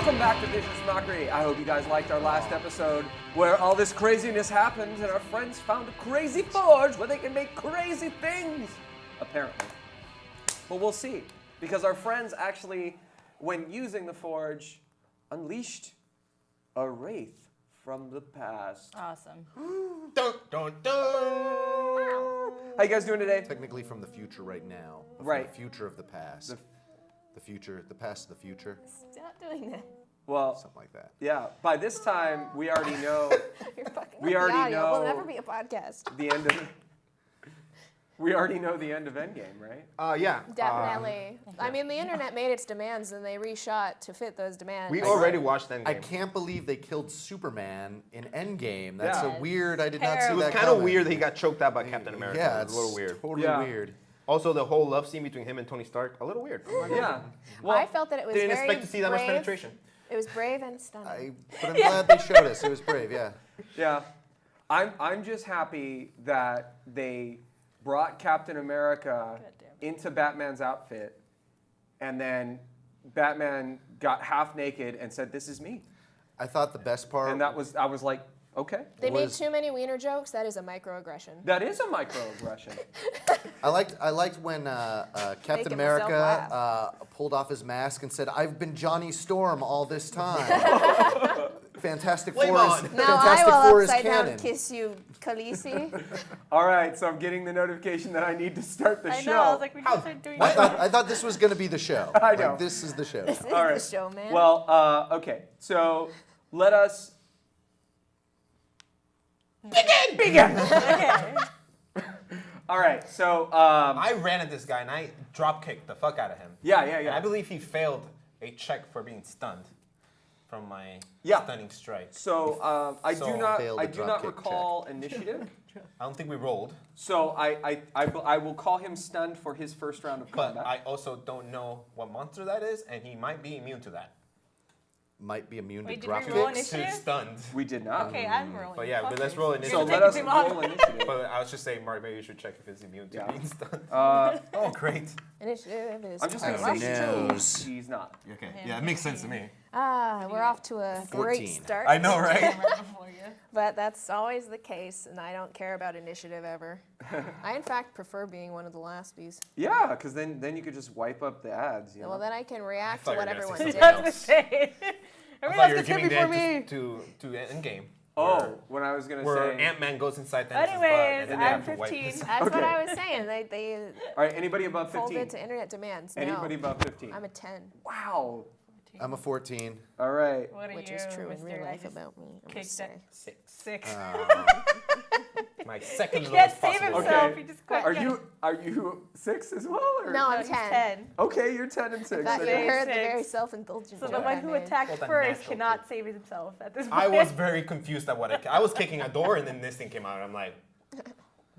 Welcome back to Vicious Mockery. I hope you guys liked our last episode where all this craziness happened and our friends found a crazy forge where they can make crazy things, apparently. But we'll see, because our friends actually, when using the forge, unleashed a wraith from the past. Awesome. Dun, dun, dun. How you guys doing today? Technically from the future right now. But from Right. the future of the past. The future, the past of the future. Stop doing that. Well, Something like that. yeah, by this time, we already know You're fucking We up the already audio. know- We'll never be a podcast. the end of... We already know the end of Endgame, right? Yeah. Definitely. I mean, the internet made its demands, and they reshot to fit those demands. We already watched Endgame. I can't believe they killed Superman in Endgame. That's Yeah. a weird, I did not see It was that kind of coming. weird that he got choked out by Captain America. Yeah, it was a little weird. Totally Yeah. weird. Also, the whole love scene between him and Tony Stark, a little weird. Yeah. Well, I felt that it was Didn't very expect to see that much brave. penetration. It was brave and stunning. But I'm glad they showed us. It was brave, yeah. yeah. I'm just happy that they brought Captain America into Batman's outfit, and then Batman got half naked and said, "This is me." I thought the best part. And I was like, okay. They made was- too many wiener jokes. That is a microaggression. That is a microaggression. I liked when Captain Making myself America pulled off his mask and said, "I've been Johnny Storm all this time." Fantastic Flame Four on. is Now Fantastic I Four will is upside down canon. kiss you, Khaleesi. All right, so I'm getting the notification that I need to start the I show. know, I was like, we just started doing I it. thought this was going to be the show. I know. Like, this is the show. This is All right. the show, man. Well, okay, so let us begin. Okay. All right, so I ran at this guy and I drop kicked the fuck out of him. yeah. And I believe he failed a check for being stunned from my Yeah. stunning strike. So I So do not failed the I do not dropkick recall initiative. I don't think we rolled, So I will call him stunned for his first round of but combat. I also don't know what monster that is, and he might be immune to that. Might be immune Wait, to did drop we roll kicks. To initiative? stunned. We did not. Okay, I'm rolling. But yeah, but Fuckers. let's roll You're initiative. So gonna let take us too long. roll initiative. But I was just saying, Mark, maybe you should check if he's immune to Yeah. being stunned. Oh, Great. Initiative is I'm just I gonna don't say know. he's not. Okay. Yeah, it makes sense to me. we're off to a great 14. start. I know, right? Right before you. But that's always the case, and I don't care about initiative ever. I, in fact, prefer being one of the lasties. Yeah, because then you could just wipe up the ads. You know? Well, then I can react thought to you what were gonna everyone say did. something That's the else. same. I Everyone thought else you were gets hit giving before the me. to Endgame. Oh, when I was gonna Where say. Ant-Man goes inside Thanos' Anyways, butt, and then they I'm have to wipe 15. his- That's what Okay. I was saying. They All right, anybody above folded 15? to internet demands. No, Anybody above 15? I'm a 10, Wow. I'm a 14. All right. What are which you, is true in Mr. real I life just about me. I kicked must that- say. 6. 6. My second He lowest can't save possible. himself. Okay. He just Are can't. you 6 as well? Or? No, I'm he's 10. 10. Okay, you're 10 and 6. Thought you Okay. heard the Six. very self-indulgent So joke the one I who made. attacked Well, the first natural cannot kid. save himself at this point. I was very confused at what I was kicking a door, and then this thing came out. I'm like,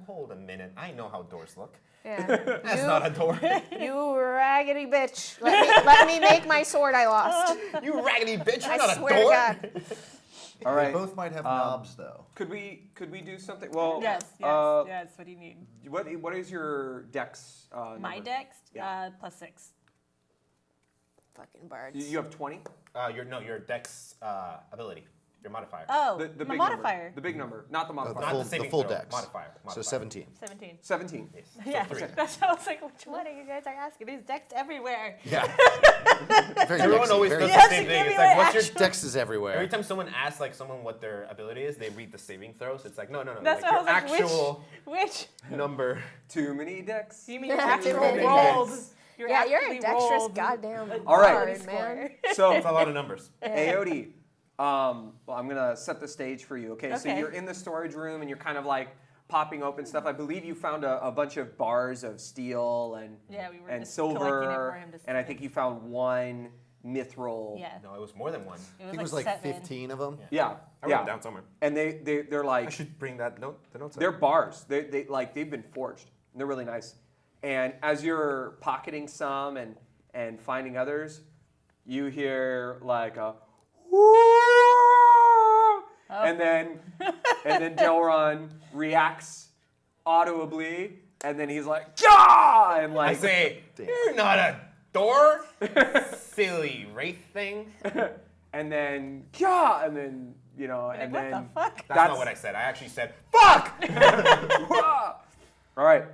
hold a minute. I know how doors look. Yeah. That's not a door. You raggedy bitch. Let me make my sword I lost. You raggedy bitch. You're I not a swear to door. God. All They right. both might have knobs, though. Could we do something? Well, Yes, yes, uh, yes. What do you need? What is your dex? My number? dex? Yeah. +6. Fucking bards. You have 20. Your dex ability, your modifier. Oh, The my big modifier. Number. The big number, not the Not modifier. Not full, the saving full throw, dex. modifier. So 17. 17. 17. Yes. Yeah, So 3. that's how I was like, which one are you guys are asking? There's dex everywhere. Yeah. Very Everyone dexy, always very does You the have same to thing. give It's me, like, like, what's your Dex is everywhere. Every time someone asks like someone what their ability is, they read the saving throws. It's like no. That's like, why I was your like, actual which? number. Too many decks. You mean your Too actual many rolled? decks. Your Yeah, you're a actually dexterous rolled goddamn All right. bard, man. So, That's a lot of numbers. Aodi, well, I'm gonna set the stage for you. Okay, so Okay. you're in the storage room and you're kind of like popping open stuff. I believe you found a bunch of bars of steel and Yeah, we were and just collecting it silver, for him to and I see. think you found one mithril. Yeah. No, it was more than one. It I was think it was like like 7. 15 of them. Yeah, I wrote yeah. it down somewhere. And they're like I should bring that note. The notes. they're bars. They've been forged. They're really nice. And as you're pocketing some and finding others, you hear like a and then Delron reacts audibly, and then he's like, "Gah!" and I like say, you're not a door, silly wraith thing. and then yeah, and then and what then the fuck? That's not what I said. I actually said, fuck! All right,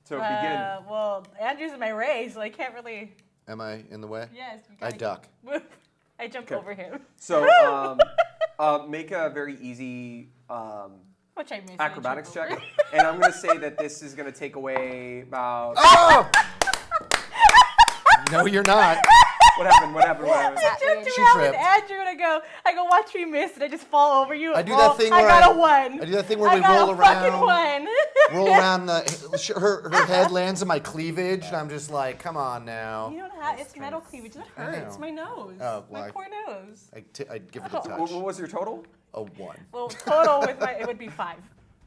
so begin. Well, Andrew's in my race, so I can't really. Am I in the way? Yes. You I gotta duck. move. I jump over him, So make a very easy which I missed. acrobatics check, and I'm gonna say that this is gonna take away about. Oh! No, you're not. What happened? I jumped She around with tripped. Andrew and I go watch me miss and I just fall over you. I do that thing I where got a 1. I do that thing where I we got roll a fucking around. 1. Roll around her head lands in my cleavage, and I'm just like, come on now. You don't have, it's metal cleavage. That I hurts. know. My nose. Oh, well, my poor nose. I'd give it a What touch. was your total? A 1. Well, total with it would be 5.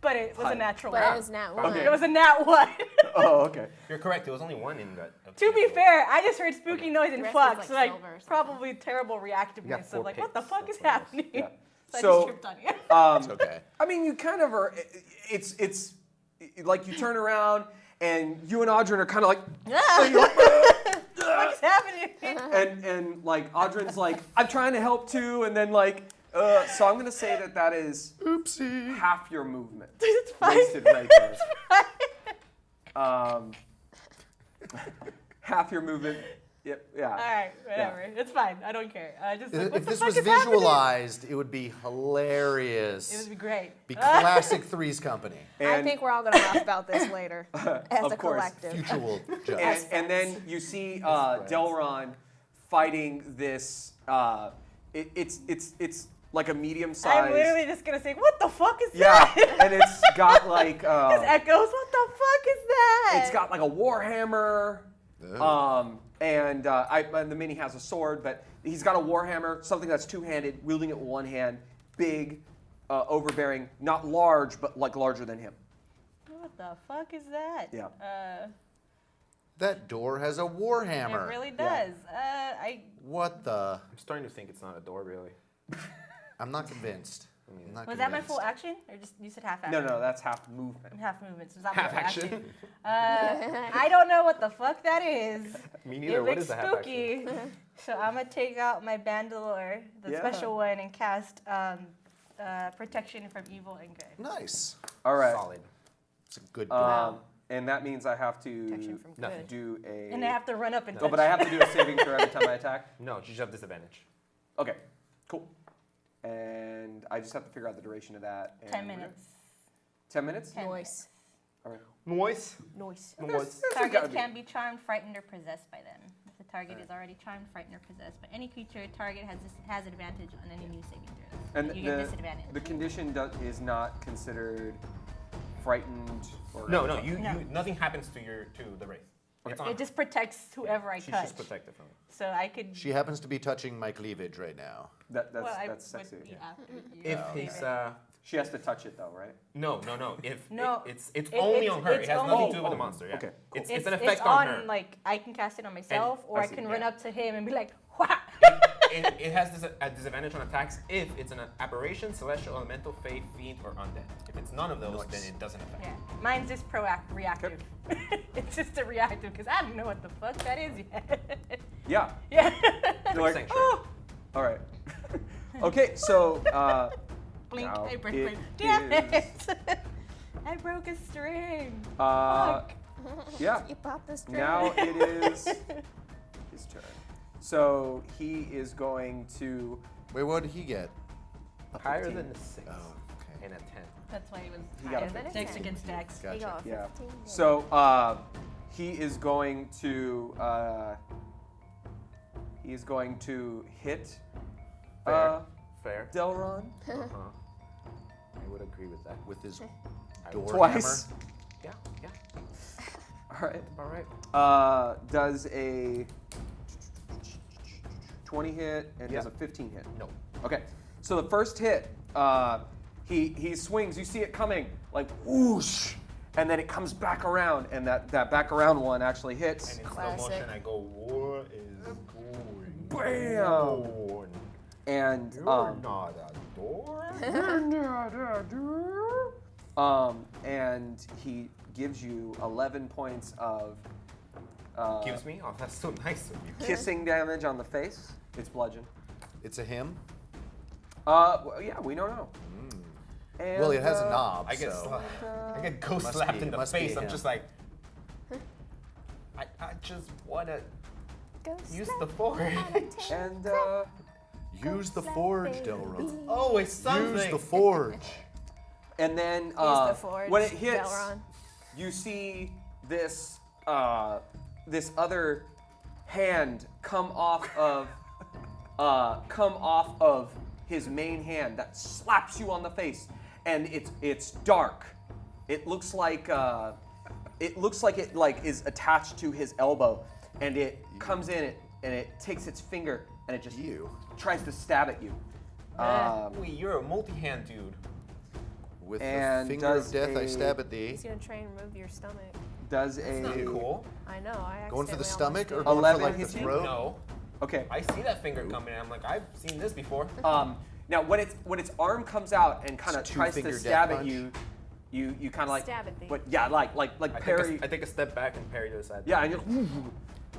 But it was a 5. natural But one. it was not one. Okay. It was a nat 1. Oh, okay. You're correct. There was only 1 in that. To be fair, I just heard spooky noise and rest is fuck, like so like silver or something. probably terrible reactiveness. So 4 like, what the picks, fuck is that's what it happening? Yeah. So I So, just tripped on you. It's okay. I mean, you kind of are. It's like you turn around and you and Audrey are kind of like, What's happening? and like Audrey's like, I'm trying to help too, and then like, so I'm gonna say that is Oopsie. half your movement It's fine. wasted right there. Half your movement. Yep. Yeah. All right, whatever. It's fine. I don't care. Just like, what If the this fuck was is happening? visualized, it would be hilarious. It would be great. Be classic Three's Company. I And- think we're all going to laugh about this later as Of a course. collective. Future will judge. And then you see Delron fighting this. It's like a medium-sized. I'm literally just gonna say, what the fuck is Yeah, that? and it's got like This echoes. What the fuck is that? it's got like a war hammer. And the mini has a sword, but he's got a war hammer, something that's two-handed, wielding it with one hand, big, overbearing, not large, but like larger than him. What the fuck is that? Yeah. That door has a war hammer. It really does. What the? I'm starting to think it's not a door, really. I'm not convinced. I'm not Was that my convinced. full action, or just you said half action? No, that's half movement. Half movements. Was that my Half full action. I don't know what the fuck that is. Me It neither. What looks is the half spooky. So I'm gonna take out my bandolier, the Yeah. special one, and cast protection from evil and good. Nice. All right. Solid. It's a good door. And that means I have Protection to from Nothing. good. do a. And I have to run up and Oh, touch. but I have to do a saving throw every time I attack. No, you just have disadvantage. Okay, cool. And I just have to figure out the duration of that. 10 and- minutes. 10 minutes? 10 Noise. All right. Noise. Noise. Noise. There's gotta Targets be- can be charmed, frightened, or possessed by them. If the target is already charmed, frightened, or possessed by any creature, target has advantage on any new saving throws. And you get disadvantage. the condition is not considered frightened or No, anything. you nothing happens to the wraith. It's on It just protects whoever I She's touch. just protected from it. So I could. She happens to be touching my cleavage right now. That's well, I that's would sexy. be after you. If he's She has to touch it though, right? no. If No, it's it- only it's- on her. It it's has only- nothing to do with Oh, the monster. Yeah. okay, cool. It's an effect it's on her. Like I can cast it on myself, or I I see, can yeah. run up to him and be like, "Wha!" It has a disadvantage on attacks if it's an aberration, celestial, elemental, fae, fiend, or undead. If it's none of those, then it doesn't affect. Yeah, mine's just reactive. It's just a reactive because I don't know what the fuck that is yet. Yeah. Yeah. You're like, Percent oh. All right. Okay, so Blink. Now I broke it my. Damn is- it! I broke a string. uh, Fuck. yeah. You popped this string. Now it is his turn. So he is going to. Wait, what did he get? Higher 15. than the 6 Oh, okay. and a 10. That's why he was He got higher a than 15. Dex against Dex. You Gotcha. go, Yeah. 15. So he is going to hit Fair. Fair. Delron I would agree with that. With his I door would- twice. Yeah. All right. All right. Does a 20 hit and does Yeah. a 15 hit? No. Okay. So the first hit, he swings. You see it coming like whoosh, and then it comes back around, and that back around one actually hits. And in slow Classic. motion, I go, what is going Bam! on? And You're not a door. and he gives you 11 points of Gives me? Oh, that's so nice of you. kissing damage on the face. It's bludgeon. It's a him? Well, yeah, we don't know. And, Well, it has a knob, I get so... I get ghost Must slapped be- in the must be face. I'm him. just like, I just wanna Go use slap the forge. And Use the forge, Delron. Always something. Use the forge. and then Use the forge, when it hits, Delron. you see this this other hand come off of his main hand that slaps you on the face, and it's dark. It looks like it is attached to his elbow, and it comes in and it takes its finger and it just tries to stab at you. Wait, you're a multi-hand dude. With the and finger of does death, I a- stab at thee. He's gonna try and remove your stomach. Does Not a cool. I know. I Going for the accidentally stomach or almost going 11 for like the hits you? throat? No. okay? I see that finger coming. I'm like, I've seen this before. Now when its arm comes out and kind of It's tries to two-finger stab death at you, you kind of like Stab at thee. But yeah, like I parry. take a step back and parry to the side. Yeah, and you're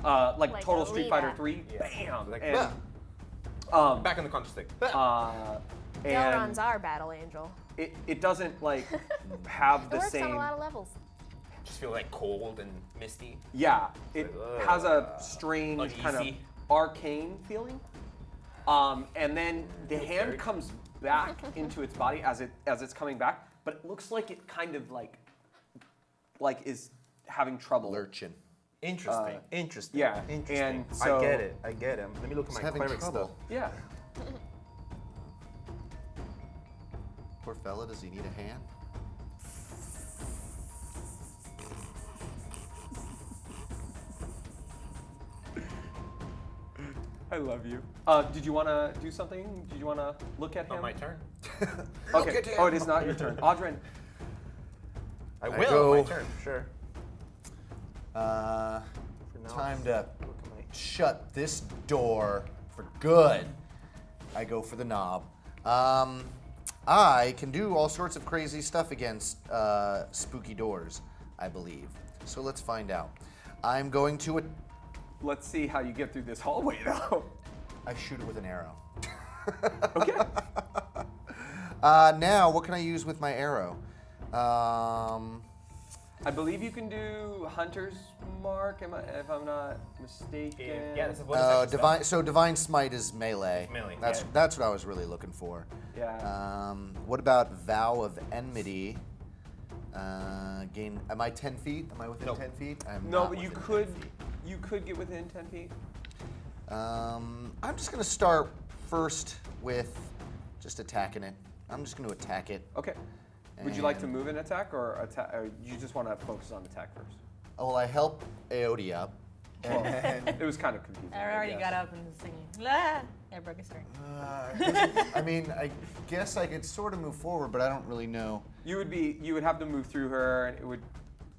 like Like Total Street Fighter Alita. 3, Yeah. bam, Like, and Back on the contra stick. and Delron's our battle angel. it doesn't like have It the works same. on a lot of levels. Just feel like cold and misty. Yeah, it Like, has a strange kind of uneasy. arcane feeling. And then the hand comes back into its body as it's coming back, but it looks like it kind of like is having trouble. Lurchin. Interesting. Interesting. yeah, Interesting. and so- I get it. I get it. Let me look at He's my having cleric trouble. stuff. Yeah. Poor fella, does he need a hand? I love you. Did you want to do something? Did you want to look at him? Not my turn. Okay. Oh, it is not your turn. Audrin. I I will. go- My turn. Sure. Uh, For now, time to look at my- shut this door for good. I go for the knob. I can do all sorts of crazy stuff against spooky doors, I believe. So let's find out. I'm going to... Let's see how you get through this hallway, though. I shoot it with an arrow. Okay. Now, what can I use with my arrow? I believe you can do Hunter's Mark, if I'm not mistaken. Yeah, this is what is that stuff? divine. So divine smite is melee. Melee, That's yeah. that's what I was really looking for. Yeah. What about vow of enmity? Gain. Am I 10 feet? Am I within Nope. 10 feet? I'm No, not but you within 10 could feet. get within 10 feet. I'm just gonna start first with just attacking it. I'm just gonna attack it. Okay. Would you like to And- move an attack or you just want to focus on attack first? Oh, well, I help Aoda up. And It was kind of confusing. I already got up and was singing. La! I broke his string. I mean, I guess I could sort of move forward, but I don't really know. You would have to move through her, and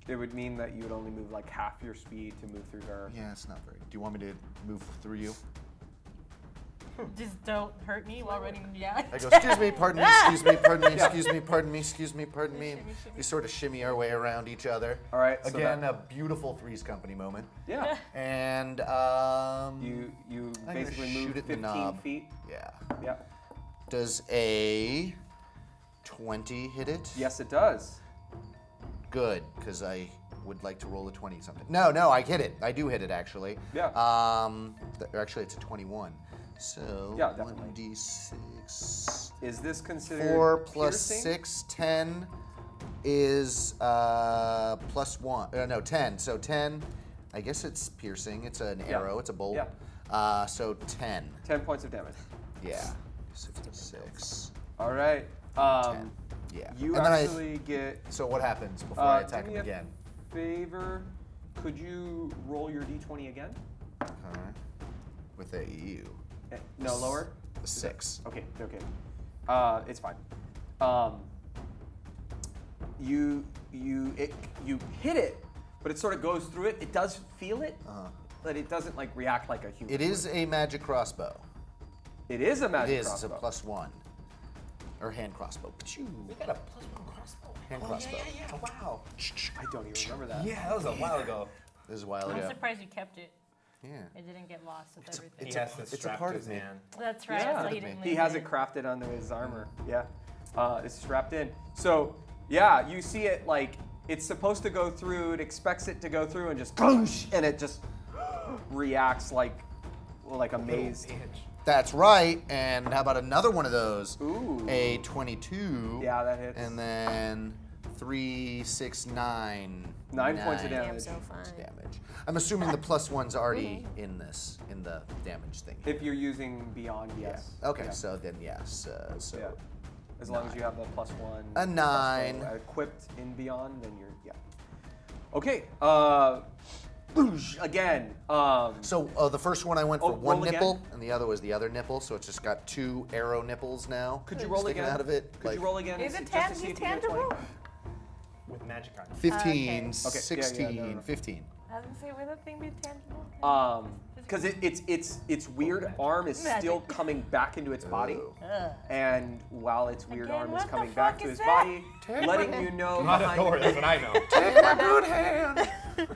it would mean that you would only move like half your speed to move through her. Yeah, it's not very. Do you want me to move through you? Just don't hurt me while running. Yeah. I go, excuse me, pardon me, excuse me, pardon me, excuse me, pardon me, excuse me, pardon me. Shimmy, shimmy. We sort of shimmy our way around each other. All right. So Again, that- a beautiful Three's Company moment. yeah. And You I'm basically gonna move shoot it in the 15 knob. feet. yeah. Yeah. Does a 20 hit it? Yes, it does. Good, because I would like to roll a 20 something. No, I hit it. I do hit it actually. Yeah. Actually, it's a 21. So Yeah, definitely. 1d6. Is this considered 4 plus piercing? 6, 10 is plus 1. No, 10. So 10, I guess it's piercing. It's an Yeah. arrow, it's a bolt. Yeah. So 10. 10 points of damage. Yeah. 66. All right. 10. Yeah. You And then actually get So what happens before I do attack me him a again? favor. Could you roll your d20 again? Alright. With a U. No, lower. A 6. Okay. It's fine. You hit it, but it sort of goes through it. It does feel it, but it doesn't like react like a human. It is a magic crossbow. It is a It magic is. crossbow. It's a +1. Or hand crossbow. Pachoo. You got a +1 crossbow. Hand Oh, crossbow. Yeah. Wow. I don't even remember that. Yeah, that was a while ago. This is a while I'm ago. surprised you kept it. Yeah. It didn't get lost with everything. He has this it's a strapped part to of his me. hand. That's right. Yeah. So Part he of me. didn't He lose has it. it crafted onto his armor. Yeah. It's strapped in. So, yeah, you see it like it's supposed to go through, it expects it to go through and just goosh, and it just reacts like amazed. That's right. And how about another one of those? Ooh. A 22. Yeah, that hits. And then 3, 6, 9. 9 points of Damn, damage. so fine. Damage. I'm assuming the +1's already in the damage thing. If you're using Beyond, yes. Okay, Yeah. so then yes. So Yeah. As long as you have the +1. A 9. Equipped in Beyond, then you're, yeah. Okay, boosh, again. So the first one I went for Oh, one roll again? nipple, and the other was the other nipple. So it's just got 2 arrow nipples now. Could you roll sticking again? out of it? Could you roll again? Is it just to see if you get 20? With magic items. 15, Okay. 16, Yeah, no. 15. I was gonna say, would that thing be tangible? Because its weird arm is still Magic. coming back into its body, Ugh. and while its weird Again, arm is what the coming back fuck to is his that? body, letting you know Not a behind door, the- that's what I know. Take my good hand.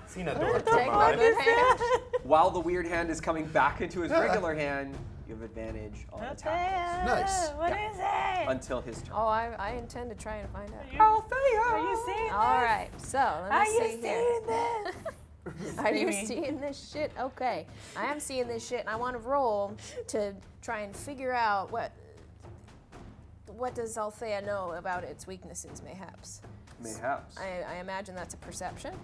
Seen a door. Take my good hand. while the weird hand is coming back into his regular hand, you have advantage on What the attacks hell? Nice. What is it? until his turn. Oh, I intend to try and find out. Are you seeing All this? right, so let me Are see you here. seeing this? Are you Screaming. seeing this shit? Okay, I am seeing this shit, and I want to roll to try and figure out what does Althea know about its weaknesses, mayhaps. Mayhaps. I imagine that's a perception.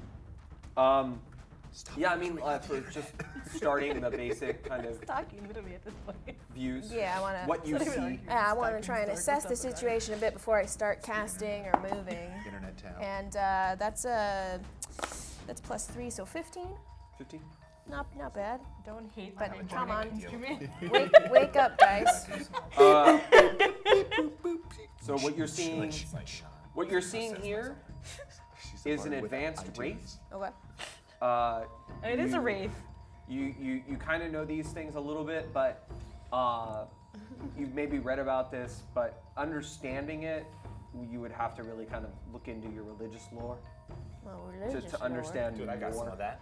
Yeah, I mean, for just starting the basic kind of Talking literally at this point. views. Yeah, I want to. What you see. I want to try and assess the situation a bit before I start casting or moving. Internet town. And that's +3, so 15. 15. Not bad. Don't hate But that come on. instrument. Wake up, guys. So what you're seeing here is an advanced wraith. Okay. It is a wraith. You kind of know these things a little bit, but you've maybe read about this, but understanding it, you would have to really kind of look into your religious lore Well, to, religious to lore. understand Dude, I got some more. of that.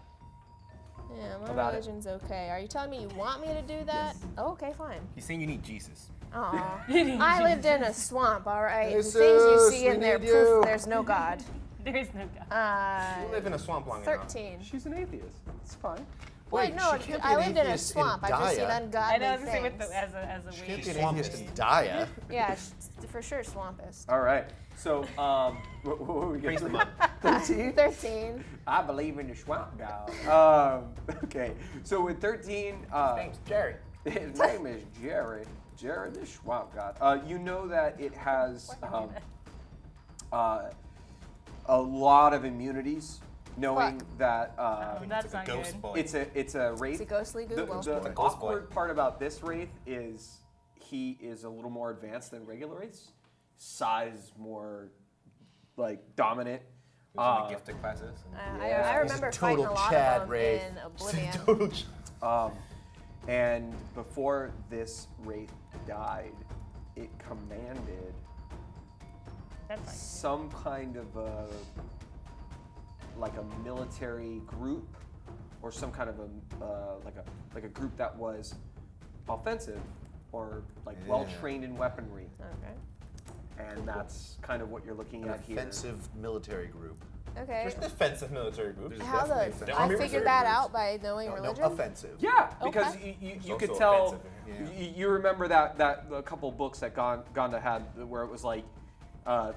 Yeah, my about it. religion's okay. Are you telling me you want me to do that? Oh, okay, fine. He's saying you need Jesus. Aw. I lived in a swamp, all right. The things you Jesus, see we in there need proof you. there's no God. There is no God. You live in a swamp long enough. 13. She's an atheist. It's fine. Wait, no, she can't be I an lived in a atheist in swamp. I've just seen Daya. I ungodly know, I was gonna say things. with the, as a Can't wave. be an Swampist. atheist in Daya. Yeah, for sure swampist. All right. So, what were we Praise going the to mud. 13? 13. I believe in the swamp god. Okay. So with 13, Thanks, Jerry. his name is Jerry. Jerry the swamp god. You know that it has a lot of immunities, knowing Fuck. that That's It's a not ghost good. boy. it's a wraith. It's a ghostly The, Google. the a ghost boy. awkward part about this wraith is he is a little more advanced than regular wraiths. Size more like dominant. He was in the gifted classes. I remember He's a fighting a total lot Chad of them wraith. in Oblivion. And before this wraith died, it commanded That's not some kind of a military group or some kind of a group that was offensive or well trained in weaponry, Okay. and that's kind of what you're looking An at here. offensive military group. Okay. There's defensive military groups. How the? definitely I Army figured reserve that groups. out by knowing No, religion. offensive. Yeah, because Okay. you It's could also tell. offensive, yeah. You remember that a couple books that Gonda had where it was like,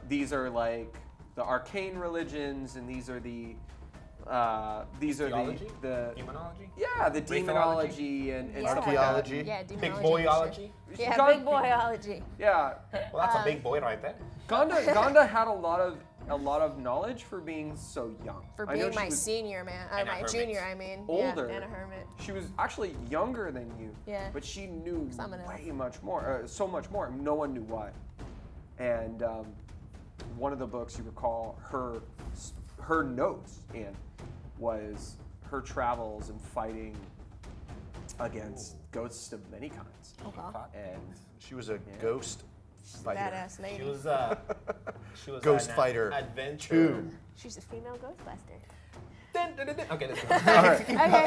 these are like the arcane religions, and these are the Theology? the Demonology? yeah, the Wraithology? demonology and Yeah. stuff Archaeology? like that. Yeah, Big demonology and shit. boyology? Yeah, Gon- big boyology. Yeah, Well, that's a big boy right there. Gonda had a lot of knowledge for being so young. For I know being she my was senior man, And a my hermit. junior, I mean. older. Yeah, and a hermit. She was actually younger than you. Yeah. But she knew I'm an elf. way much more, so much more. No one knew why. And one of the books you recall her notes in was her travels and fighting against ghosts of many kinds. Okay. And She was a ghost fighter. Badass She lady. was Ghost an Fighter adventure. 2. She's a female ghostbuster. Okay, let's go. All right.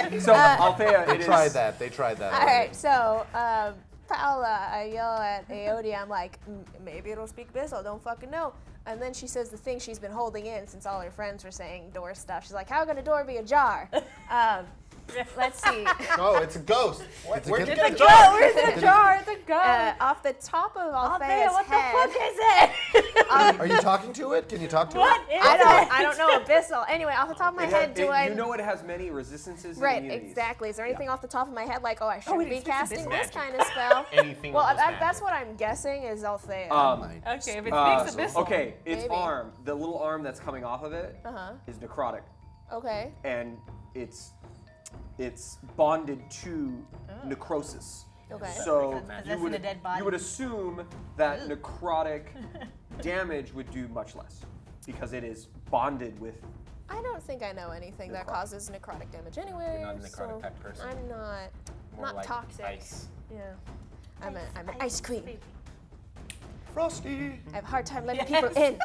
Okay. So Althea, They it tried is. that. They tried that. All already. right, so Paola, I yell at Aodia. I'm like, maybe it'll speak Bissell. Don't fucking know. And then she says the thing she's been holding in since all her friends were saying door stuff. She's like, how can a door be ajar? Let's see. Oh, it's a ghost. It's a Where'd good- you get It's the a jar? Where's the jar? It's a ghost. Off the top of Althea, Althea's what the head. fuck is it? Are you talking to it? Can you talk to What it? is I don't know Abyssal. Anyway, off the top of my It head, has- do I? You know it has many resistances Right, and immunities. exactly. Is there anything off the top of my head like, oh, I shouldn't wait, be it's just casting abyss this magic. kind of spell? Anything Well, with this that's magic. what I'm guessing is Althea. Okay, if it speaks abyssal. Okay, its Maybe. arm, the little arm that's coming off of it, Uh-huh. is necrotic, Okay. and it's bonded to necrosis. Okay. So Possessing a dead body. you would assume that necrotic damage would do much less because it is bonded with. I don't think I know anything that Necrotic. causes necrotic damage anyway. You're not a necrotic so type person. I'm not. More not like toxic. Ice. Yeah. I'm an ice queen. Frosty. I have a hard time letting people in.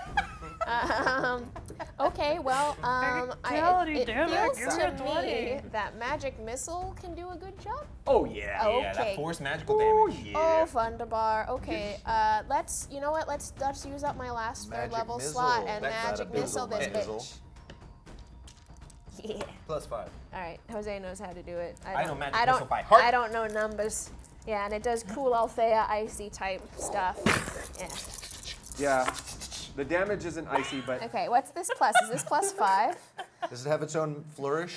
Okay, well, Fatality, it damn it, feels give me to a 20. me that magic missile can do a good job. Oh yeah. Oh. Yeah, Okay. that force magical damage. Oh, Thunderbar. Okay, let's. You know what? Let's use up my last Magic third level missile. slot and That's magic not a missile missile, this my bitch. Yeah. +5. All right, Jose knows how to do it. I know magic I don't, missile by heart. I don't know numbers. Yeah, and it does cool Althea icy type stuff. Yeah. Yeah. The damage isn't icy, but Okay, what's this plus? Is this +5? Does it have its own flourish?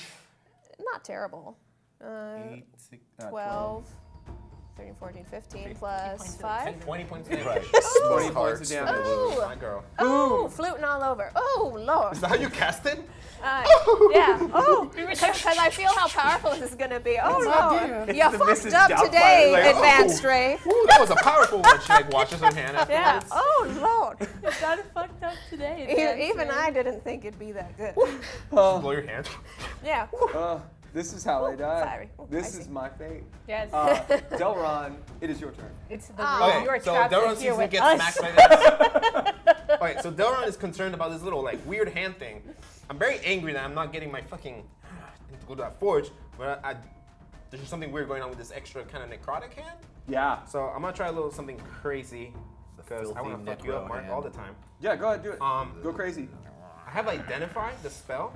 Not terrible. 12, 13, 14, 15 plus 5. 20 points damage. Right. 20 Smoke points of hearts. damage. Ooh. My girl. Oh, fluting all over. Oh, Lord. Is that how you cast it? Yeah. Oh, because I feel how powerful this is going to be. Oh, Lord. It's You the fucked Mrs. up Doubtfire, today, like, Advanced Ray. Ooh, that was a powerful one. She like washes her hand afterwards. Yeah. Oh, Lord. It got fucked up today. Even I didn't think it'd be that good. Blow your hand. Yeah. This is how I die. Sorry. Ooh, This icy. is my fate. Yes. Delron, it is your turn. It's the Okay, you are so trapped in Delron here sees him with get us. smacked by this. Okay, so Delron is concerned about this little like weird hand thing. I'm very angry that I'm not getting my fucking to go to that forge, but there's just something weird going on with this extra kind of necrotic hand. Yeah. So I'm gonna try a little something crazy because I filthy want to fuck you up, necro Mark, hand. all the time. Yeah, go ahead, do it. Um, Go crazy. I have identified the spell,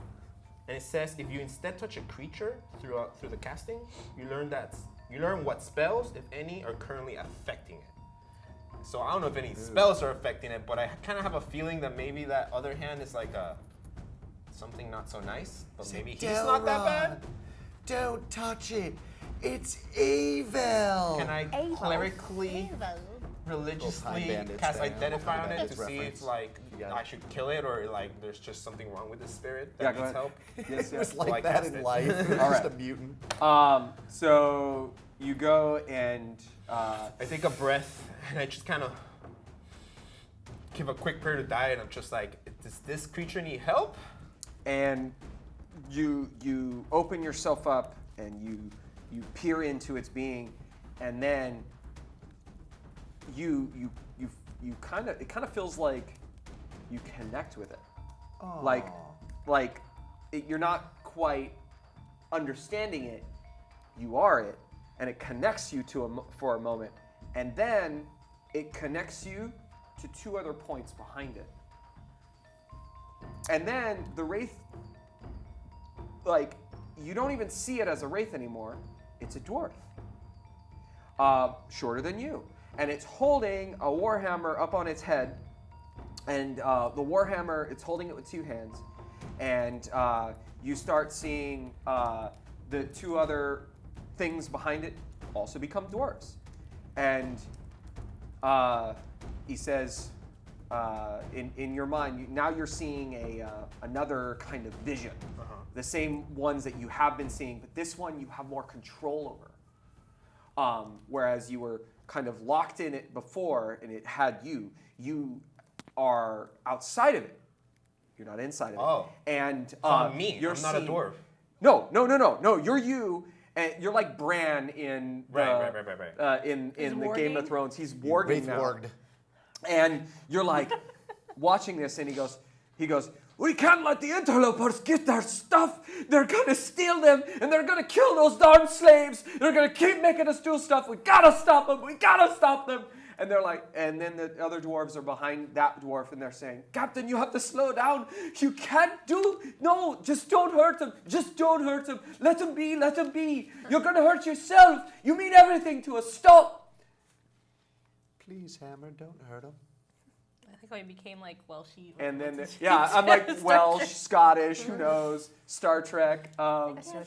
and it says if you instead touch a creature through the casting, you learn what spells, if any, are currently affecting it. So I don't know if any spells are affecting it, but I kind of have a feeling that maybe that other hand is like something not so nice, but maybe he's not that bad. Don't touch it. It's evil. Can I clerically, religiously bandits cast thing. identify on it to Bandits see reference. if like You got it. I should kill it or like there's just something wrong with the spirit Yeah, that go needs ahead. help? Yes, yes. It's like Like that cast in it. life. You're All just right. a mutant. So you go and I take a breath and I just kind of give a quick prayer to die, and I'm just like, does this creature need help? and you open yourself up and you peer into its being, and then you kind of feels like you connect with it. Like you're not quite understanding it. You are it, and it connects you for a moment, and then it connects you to two other points behind it. And then the wraith, like, you don't even see it as a wraith anymore. It's a dwarf, shorter than you, and it's holding a warhammer up on its head. And the warhammer, it's holding it with two hands, and you start seeing the two other things behind it also become dwarves. And he says, in your mind, now you're seeing another kind of vision, the same ones that you have been seeing, but this one you have more control over. Whereas you were kind of locked in it before, and it had you. You are outside of it. You're not inside of it. Oh. And I'm me. You're I'm not a seeing- dwarf. No. You're you, and you're like Bran in Right. in the Game warging? of Thrones. He's warging Wraith now. warged. And you're like watching this, and he goes, we can't let the interlopers get their stuff. They're gonna steal them, and they're gonna kill those darn slaves. They're gonna keep making us do stuff. We gotta stop them. We gotta stop them. And they're like, and then the other dwarves are behind that dwarf, and they're saying, Captain, you have to slow down. You can't no, just don't hurt him. Just don't hurt him. Let him be, let him be. You're gonna hurt yourself. You mean everything to us. Stop. Please, Hammer, don't hurt him. I think I became like Welshy. And then, I'm like Welsh, Scottish, who knows, Star Trek. And so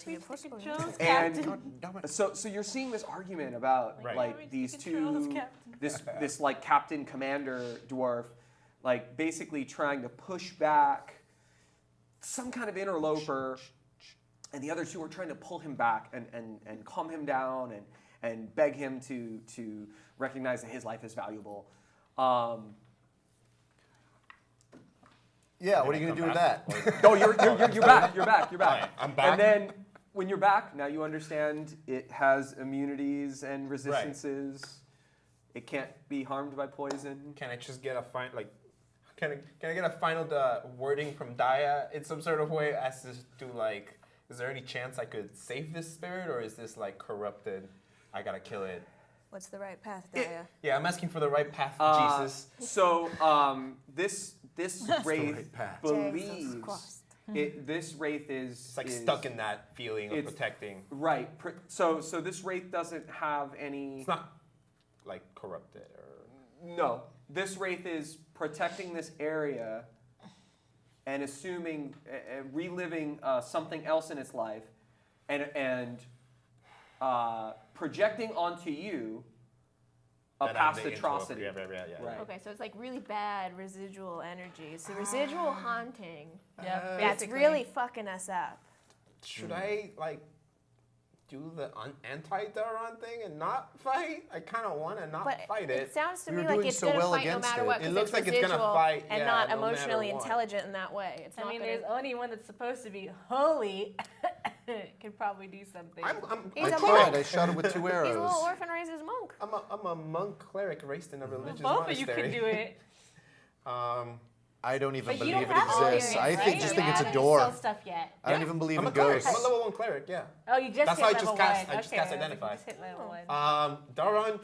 you're seeing this argument about like these two, this like Captain Commander dwarf, like basically trying to push back some kind of interloper, and the other two are trying to pull him back and calm him down and beg him to recognize that his life is valuable. Yeah, what are you going to do with that? No, you're back. You're back. Right, I'm back. And then when you're back, now you understand it has immunities and resistances. Right. It can't be harmed by poison. Can I just get a can I get a final wording from Daya in some sort of way as to like, is there any chance I could save this spirit, or is this like corrupted? I gotta kill it. What's the right path, Daya? Yeah, I'm asking for the right path, Jesus. So this wraith right path. believes this wraith is It's like stuck in that feeling of protecting. Right. So this wraith doesn't have any. It's not like corrupted or. No, this wraith is protecting this area and assuming, reliving something else in its life, and projecting onto you a past atrocity. Yeah. Right. Okay, so it's like really bad residual energy. So residual haunting. Yeah, That's really fucking us up. Should I like do the anti-Daron thing and not fight? I kind of want to not fight it. It sounds to We me were like doing it's so going to well fight no against matter it. what. It 'cause looks like it's gonna residual fight, and yeah, not no matter emotionally what. intelligent in that way. It's I not mean, gonna- there's only one that's supposed to be holy. Could probably do something. He's I a tried. monk. I shot it with 2 arrows. He's a little orphan raised as a monk. I'm a monk cleric raised in a religious Both of you monastery. can do it. I don't even But you believe don't it have all your exists. hits, I right? just You think it's a haven't door. sold stuff yet. I don't even believe I'm in a cleric. ghosts. I'm a level 1 cleric. Yeah. Oh, you just That's hit why I level just cast- one. I just Okay, cast you Identify. just hit level one. Daron.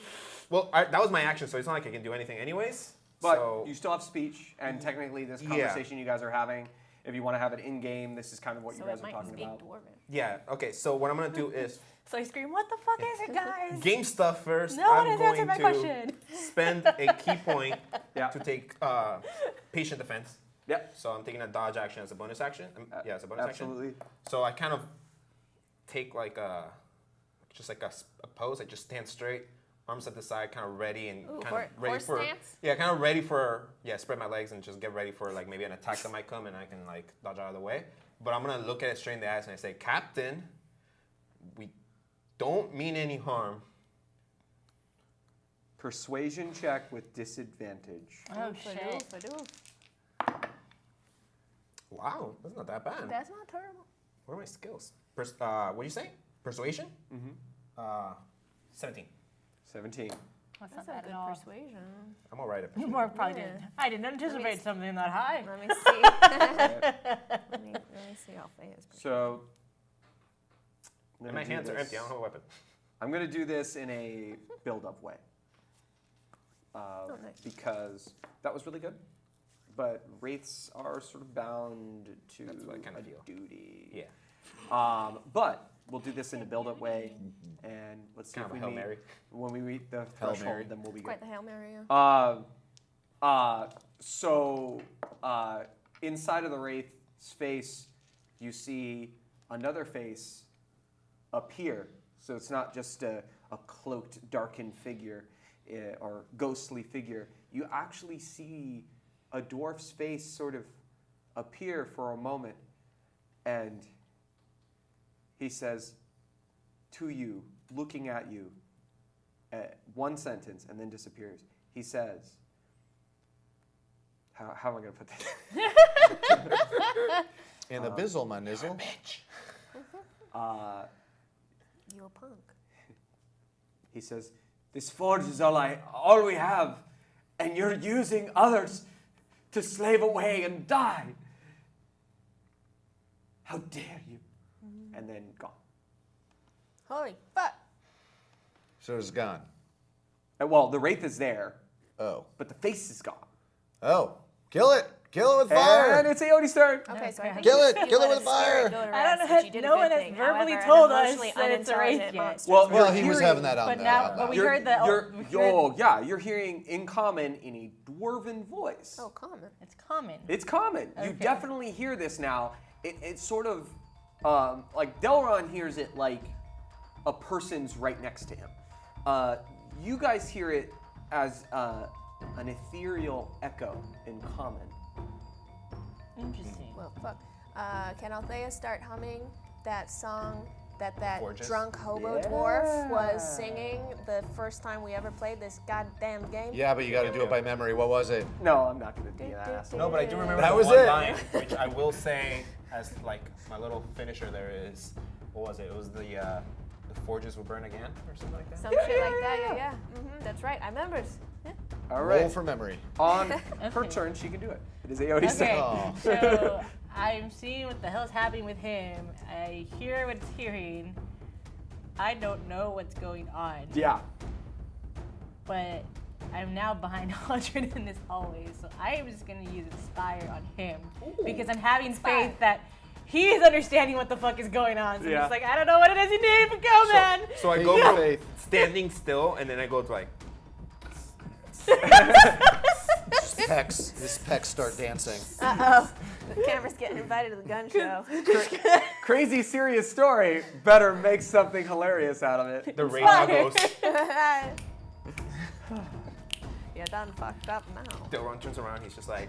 Well, that was my action, so it's not like I can do anything anyways. But so, you still have speech, and technically this conversation you guys are having, if you want to have it in game, this is kind of what So you guys it are might talking speak about. dwarven. yeah. Okay. So what I'm gonna do is So I scream, "What the fuck is it, guys?" game stuff first. No one I'm has answered my going question. to spend a key point Yeah. to take patient defense. Yep. So I'm taking a dodge action as a bonus action. Yeah, as a bonus action. Absolutely. So I kind of take like a pose. I just stand straight, arms at the side, kind of ready and Ooh, kind of ready horse for stance? kind of ready for spread my legs and just get ready for like maybe an attack that might come and I can like dodge out of the way. But I'm gonna look at it straight in the eyes and I say, Captain, we don't mean any harm. Persuasion check with disadvantage. Oh shit! Wow, that's not that bad. That's not terrible. What are my skills? What do you say? Persuasion? Mm-hmm. 17. 17. That's That's not a bad good at all. persuasion. I'm alright at You persuasion. more probably Yeah. didn't. I didn't anticipate something that high. Let me see. let me see how fast. So. I'm And gonna my do hands are this. empty. I don't have a weapon. I'm going to do this in a build-up way. nice. Because that was really good. But wraiths are sort of bound to That's what I kinda a feel. duty. Yeah. But we'll do this in a build-up way, and let's see Kind if of we a Hail meet. Mary. When we meet the Hail threshold, Mary. then we'll be good. Quite the Hail Mary. Yeah. So inside of the wraith's face, you see another face appear. So it's not just a cloaked, darkened figure or ghostly figure. You actually see a dwarf's face sort of appear for a moment, and he says to you, looking at you, one sentence, and then disappears. He says, how am I going to put this? In the bizzle, my nizzle. You a punk. He says, this forge is all we have, and you're using others to slave away and die. How dare you? And then gone. Holy fuck. So it's gone. Well, the wraith is there, Oh. but the face is gone. Oh. Kill it. Kill it with fire. And it's Aody's turn. Okay, so I think Kill it. you Kill it let with a spirit fire. go to I don't rest, know. which you did a No good one has thing. verbally However, an told us emotionally that it's a unintelligent wraith yet. monster Well, Well, you're he was hearing- having that on But the now, out but we loud. heard the. You're hearing in common in a dwarven voice. Oh, common. It's common. It's common. You Okay. definitely hear this now. It's sort of like Delron hears it like a person's right next to him. You guys hear it as an ethereal echo in common. Interesting. Well, fuck. Can Althea start humming that song that Gorgeous. drunk hobo Yeah. dwarf was singing the first time we ever played this goddamn game? Yeah, but you got to do it by memory. What was it? No, I'm not going to do that. No, but I do remember That the was one it. line, which I will say as like my little finisher there is, what was it? It was the forges will burn again or something like that. Some shit like that, yeah. That's right, I remember. Yeah. All Roll right. for memory. On her Okay. turn, she can do it. It is Aody's Okay, turn. Oh. so I'm seeing what the hell's happening with him. I hear what it's hearing. I don't know what's going on. Yeah. But I'm now behind 100 in this hallway, so I am just gonna use Inspire on him because I'm having faith that he is understanding what the fuck is going on. So Yeah. I'm just like, I don't know what it is you need, but go, man. So I Faith, go from faith. standing still and then I go to like, His pecs start dancing. Uh-oh. The camera's getting invited to the gun show. Crazy serious story. Better make something hilarious out of it. the radar goes. You're done fucked up now. Delron turns around, he's just like,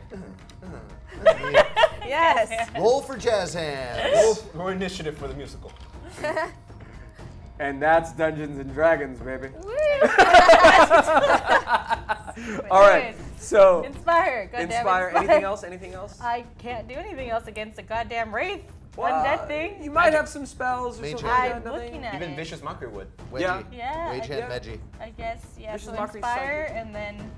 Yes. Roll for jazz hands. roll initiative for the musical. And that's Dungeons and Dragons, baby. All right. So Inspire. Goddamn inspire. Anything else? Anything else? I can't do anything else against a goddamn wraith. Well, Undead thing. You might have some spells or Mage something. hand. like I'm that, looking nothing? at Even it. Vicious Mockery would. Wedgie. Yeah. Yeah, Wage hand, yeah. Medgie. I guess, yeah. Vicious So Mockery Inspire, sounds and then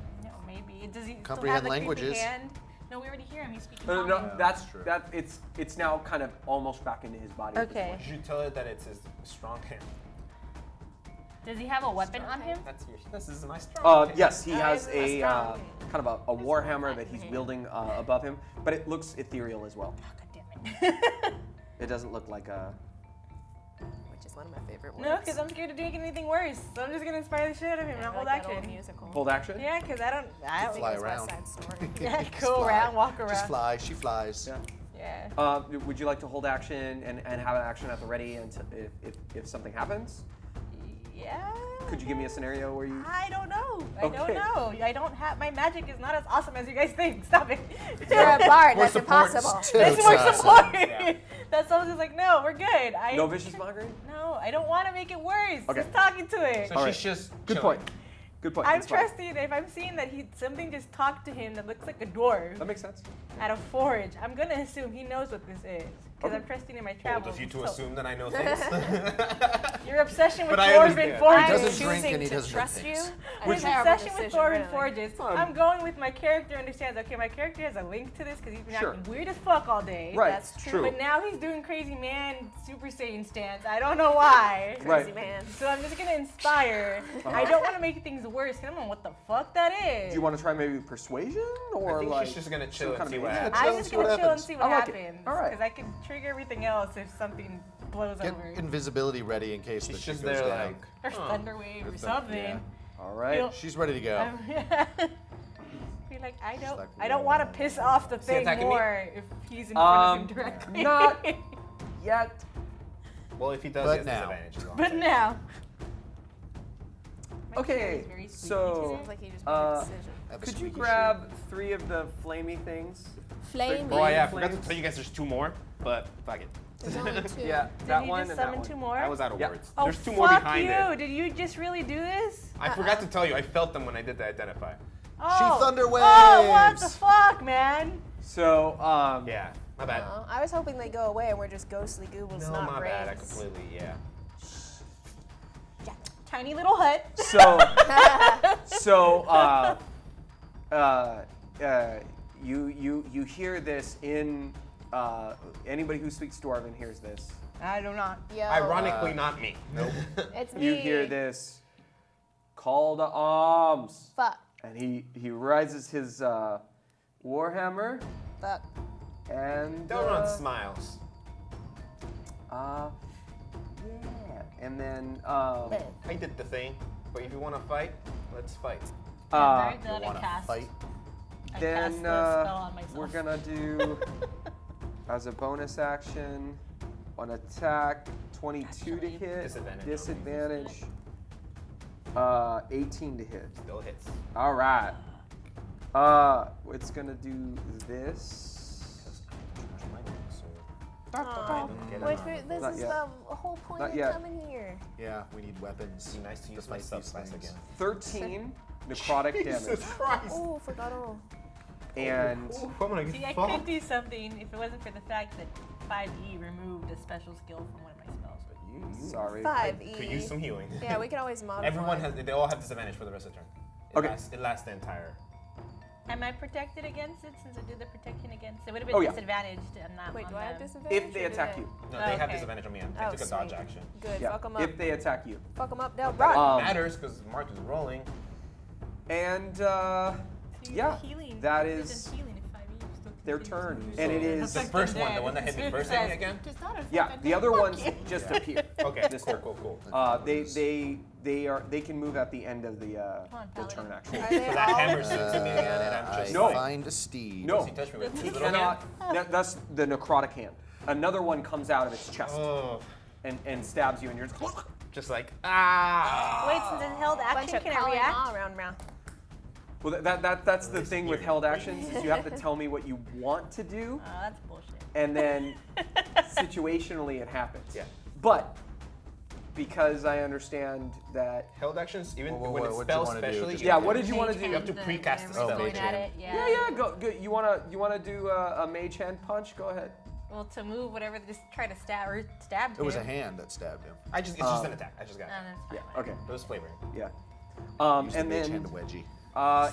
maybe does he still Comprehend have the creepy languages. hand? No, we already hear him. He's speaking. No, no, common. no. That's that. It's now kind of almost back into his body. at this Okay. point. You should tell it that it's his strong hand. Does he have a weapon on him? This is my strong hand. Yes, he Oh, has he's a a strong- kind of a warhammer that he's wielding above him, but it looks ethereal as well. Oh, God damn it. It doesn't look like a. Which is one of my favorite words. No, because I'm scared of doing anything worse. So I'm just gonna inspire the shit out of him and I'll hold Like that old action. musical. Hold action? Yeah, because I don't Fly It was around. West Side Story. yeah, Just go fly. around, walk around. Just fly. She flies. Yeah. Yeah. Would you like to hold action and have an action at the ready until if something happens? Yeah. Could you give me a scenario where you? I don't know. I Okay. don't know. I don't have my magic is not as awesome as you guys think. Stop it. You're a bard. More That's support. impossible. It's more awesome. support. Yeah. That someone's just like, no, we're good. No vicious mockery? No, I don't want to make it worse. Okay. Just talking to it. So All she's right. just Good chilling. point. Good point. I'm Inspire. trusting if I'm seeing that something just talked to him that looks like a dwarf That makes sense. at a forge. I'm gonna assume he knows what this is because Okay. I'm trusting in my Bold travels. of you to So- assume that I know things. Your obsession with But I dwarven understand. forges. He doesn't I'm drink choosing and he to doesn't trust drink you. things. His Terrible obsession with decision, dwarven really. forges. I'm going with my character understands. Okay, my character has a link to this because he's been Sure. acting weird as fuck all day. Right. That's true. True. But now he's doing crazy man Super Saiyan stance. I don't know why. Right. Crazy man. So I'm just gonna inspire. I don't want to make things worse. 'Cause I don't know what the fuck that is. Do you want to try maybe persuasion or I think like she's just gonna some chill and kind see of what maybe- happens. I'm Chill just and see gonna what chill and happens. see I what like it. happens. All right. Because I can trigger everything else if something blows Get over. invisibility ready in case the She's shit just goes there down. like, Or thunder wave or something. yeah. All right. Feel- She's ready to go. Be like, I don't, like, I don't want to piss off the thing attacking me? more if he's in front of him directly. Not yet. Well, if he does, But he has now. disadvantage as well. But now. My Okay, chair is very squeaky so- today. Sounds like he just made a decision. Have a Could you squeaky grab 3 of the flamey things? Flamey. Oh yeah, I forgot to Flames. tell you guys there's 2 more, but fuck it. There's only 2. Yeah, Did that he one just and that summon one. 2 more? I was out of Yep. words. Oh, There's 2 more fuck behind you. it. Did you just really do this? I forgot to tell you, I felt them when I did the identify. Oh. thunder Oh, what the waves. fuck, man? So, Yeah, my bad. I was hoping they'd go away and we're just ghostly goobles, No, not my brains. bad. I completely, yeah. Tiny little hut. so, you hear this in Anybody who speaks Dwarven hears this. I do not. Yo. Ironically, not me. Nope. It's me. You hear this call to arms. Fuck. And he rises his warhammer Fuck. and Delron smiles. yeah. And then I did the thing, but if you want to fight, let's fight. I'm very You glad I wanna cast. fight? I then cast the spell on myself. we're gonna do as a bonus action on attack 22 to hit, Disadvantage. disadvantage 18 to hit. Still hits. All right. It's gonna do this. Oh, wait, this Not is yet. the whole point Not of yet. coming here. Yeah, we need weapons. Be nice to use to my fight these subclass things. again. 13 necrotic damage. Jesus Christ. Oh, forgot all. And Ooh, I'm gonna See, get I fucked. could do something if it wasn't for the fact that 5e removed a special skill from one of my spells. sorry. 5E. Could use some healing. Yeah, we can always modify. Everyone has. They all have disadvantage for the rest of the turn. Okay. It lasts the entire. Am I protected against it since I did the protection against it? Would have been Oh, yeah. disadvantaged on that Wait, on do I have them. disadvantage? If they or do attack you. No, they have Okay. disadvantage on me. I Oh, took a dodge sweet. action. Good, Yeah. fuck them up. If they attack you. Fuck them up, they'll That run. matters because Mark is rolling. And So you're yeah, healing. that Other than is healing if 5e still their continues turn. to use And it it. is The first one, the one that hit me first, hit me again? Does not affect yeah. them. The other Fuck ones you. just appear. Okay, This cool, turn. cool. They can move at the end of the on, turn Paladin. actually. Are they So that all- hammer suits me again, and I'm just No. like, Find a steed. No. he touched me with You his little Cannot. hand. That's the necrotic hand. Another one comes out of its chest Oh, and stabs you, and you're just like, ah. Wait, since it's held Bunch action, of can I calling react? all around now. Well, that's the thing with held actions is you have to tell me what you want to do, Oh, that's bullshit. and then situationally it happens. Yeah. But because I understand that. Held actions, even Whoa, when whoa, it's what'd you spell wanna do? specially. Just- Yeah, what did you want to Mage do? You have to hand, precast the we're spell. going Mage at hand. it, Yeah, go. Good. You wanna do a mage hand punch? Go ahead. Well, to move whatever, just try to stab It was a him. hand that stabbed him. It's just an attack. I just got Oh, it. that's Yeah. fine. Okay. It was flavoring. Yeah. Use the And mage then hand wedgie.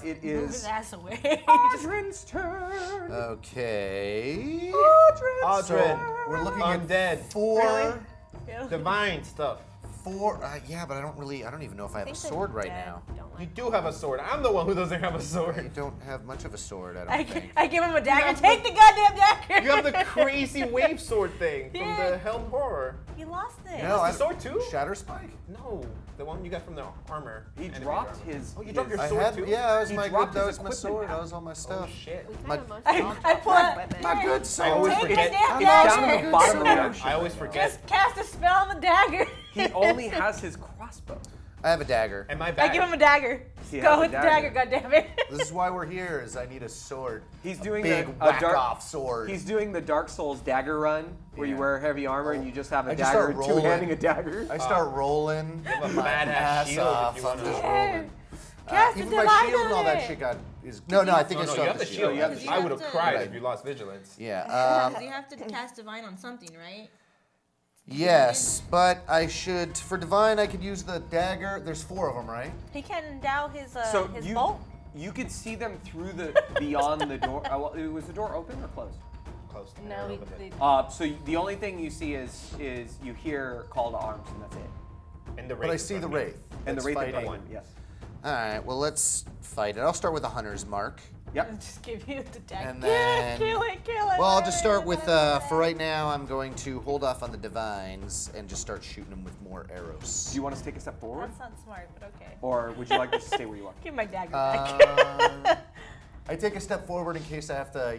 it Move his is ass away. Adrin's turn. Okay. Adrin's So turn. we're looking Undead. at four. Divine stuff. Yeah, but I don't even know if I have a think the sword right dead now. don't You like do have a sword. I'm the one who doesn't have a I sword. don't have much of a sword, I don't think. I give him a dagger. have Take the goddamn dagger. You have the crazy wave sword thing from Yeah. the Helm Horror. You lost it. No, the sword too? Shatter Spike? No, the one you got from the armor. He enemy dropped armor. his. Oh, you dropped your I sword had, too? yeah, that was He my dropped good, that his was my equipment sword, out. that was all my Oh stuff. shit. We My- kind of must I pull out. My good I sword. always Take forget. his damn He's down in dagger. the bottom of the I ocean. always forget. Just cast a spell on the dagger. He only has his crossbow. I have a dagger. And my I bag. give him a dagger. He Go has a with the dagger, dagger. goddammit. This is why we're here, is I need a sword. He's doing Big a dark. whack-off sword. He's doing the Dark Souls dagger run, where you Yeah. wear heavy armor and you just have a I just dagger, start two-handing rolling. a dagger. I start rolling. have a my badass ass shield if off. you I'm wanna- just Yeah. rolling. Cast a Even my divine shield and all on that it. shit got is no, I think No, I no, still you have the shield. you have the shield. I would have You have cried to- if you lost vigilance. Yeah. You have to cast divine on something, right? Yes, but I should for divine. I could use the dagger. There's 4 of them, right? He can endow his So his you bolt. you could see them through the beyond the door. Was the door open or closed? Close. No, Never he, opened it. So the only thing you see is you hear call to arms and that's it. And the But I wraith see in the front of me. wraith. And the that's wraith fighting. of one. Yes. All right. Well, let's fight it. I'll start with the hunter's mark, Yep. Just give you the dagger. and then. Kill it. Well, I'll just start with for right now. I'm going to hold off on the divines and just start shooting them with more arrows. Do you want us to take a step forward, That's not smart, but okay. or would you like us to stay where you are? Give my dagger back. I take a step forward in case I have to,